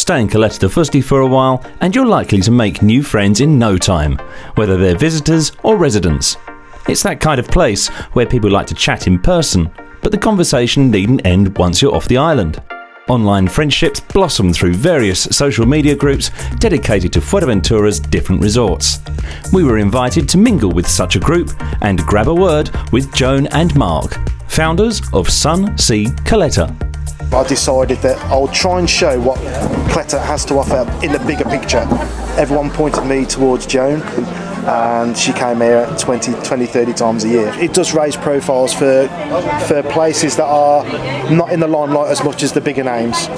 Stay in CALETA de Fusti for a while and you're likely to make new friends in no time, whether they're visitors or residents. It's that kind of place where people like to chat in person, but the conversation needn't end once you're off the island. Online friendships blossom through various social media groups dedicated to Fuerteventura's different resorts. We were invited to mingle with such a group and grab a word with Joan and Mark, founders of Sun Sea CALETA. I decided that I'll try and show what CALETA has to offer in the bigger picture. Everyone pointed me towards Joan, and she came here 20, 30 times a year. It does raise profiles for places that are not in the limelight as much as the bigger names,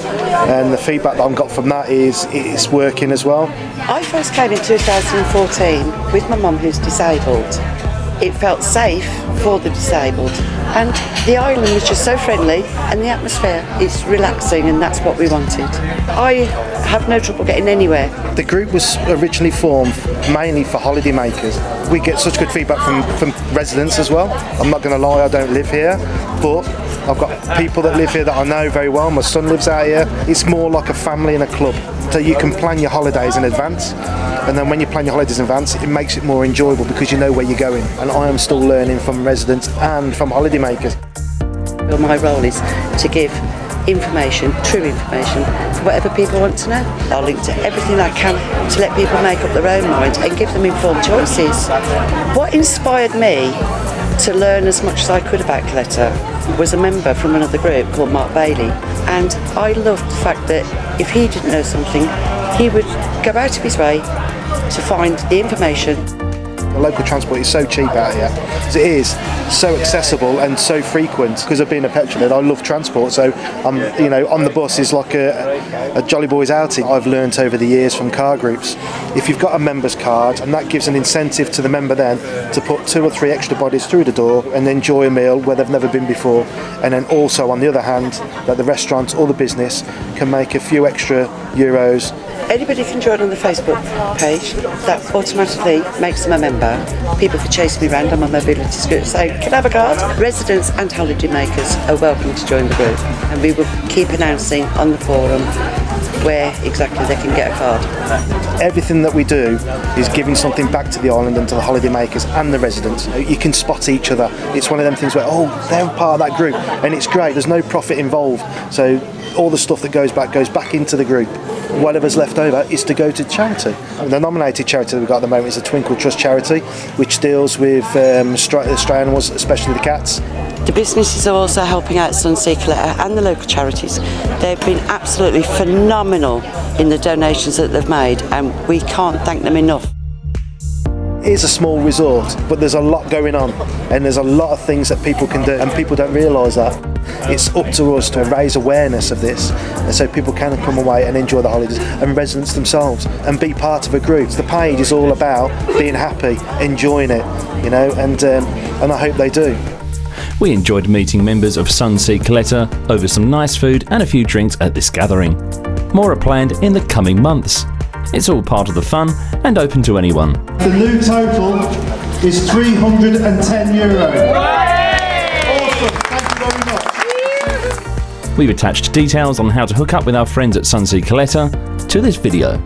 and the feedback that I've got from that is it's working as well. I first came in 2014 with my mum who's disabled. It felt safe for the disabled, and the island was just so friendly, and the atmosphere is relaxing, and that's what we wanted. I have no trouble getting anywhere. The group was originally formed mainly for holiday makers. We get such good feedback from residents as well. I'm not going to lie, I don't live here, but I've got people that live here that I know very well. My son lives out here. It's more like a family and a club. So you can plan your holidays in advance, and then when you plan your holidays in advance, it makes it more enjoyable because you know where you're going. And I am still learning from residents and from holiday makers. Well, my role is to give information, true information, for whatever people want to know. I'll link to everything I can to let people make up their own mind and give them informed choices. What inspired me to learn as much as I could about CALETA was a member from another group called Mark Bailey, and I loved the fact that if he didn't know something, he would go out of his way to find the information. The local transport is so cheap out here. It is so accessible and so frequent. Because of being a petrolhead, I love transport, so on the bus is like a jolly boys outing. I've learnt over the years from car groups, if you've got a member's card, and that gives an incentive to the member then to put 2 or 3 extra bodies through the door and enjoy a meal where they've never been before. And then also on the other hand, that the restaurant or the business can make a few extra euros. Anybody can join on the Facebook page. That automatically makes them a member. People can chase me around on my mobility scooter saying, "Can I have a card?" Residents and holiday makers are welcome to join the group, and we will keep announcing on the forum where exactly they can get a card. Everything that we do is giving something back to the island and to the holiday makers and the residents. You can spot each other. It's one of them things where, oh, they're part of that group, and it's great. There's no profit involved, so all the stuff that goes back into the group. Whatever's left over is to go to charity. The nominated charity that we've got at the moment is the Twinkle Trust charity, which deals with stray animals, especially the cats. The businesses are also helping out Sun Sea CALETA and the local charities. They've been absolutely phenomenal in the donations that they've made, and we can't thank them enough. It is a small resort, but there's a lot going on, and there's a lot of things that people can do, and people don't realise that. It's up to us to raise awareness of this, and so people can come away and enjoy the holidays, and residents themselves, and be part of a group. The page is all about being happy, enjoying it, and I hope they do. We enjoyed meeting members of Sun Sea CALETA over some nice food and a few drinks at this gathering. More are planned in the coming months. It's all part of the fun and open to anyone. The new total is €310. Awesome, thank you very much. We've attached details on how to hook up with our friends at Sun Sea CALETA to this video.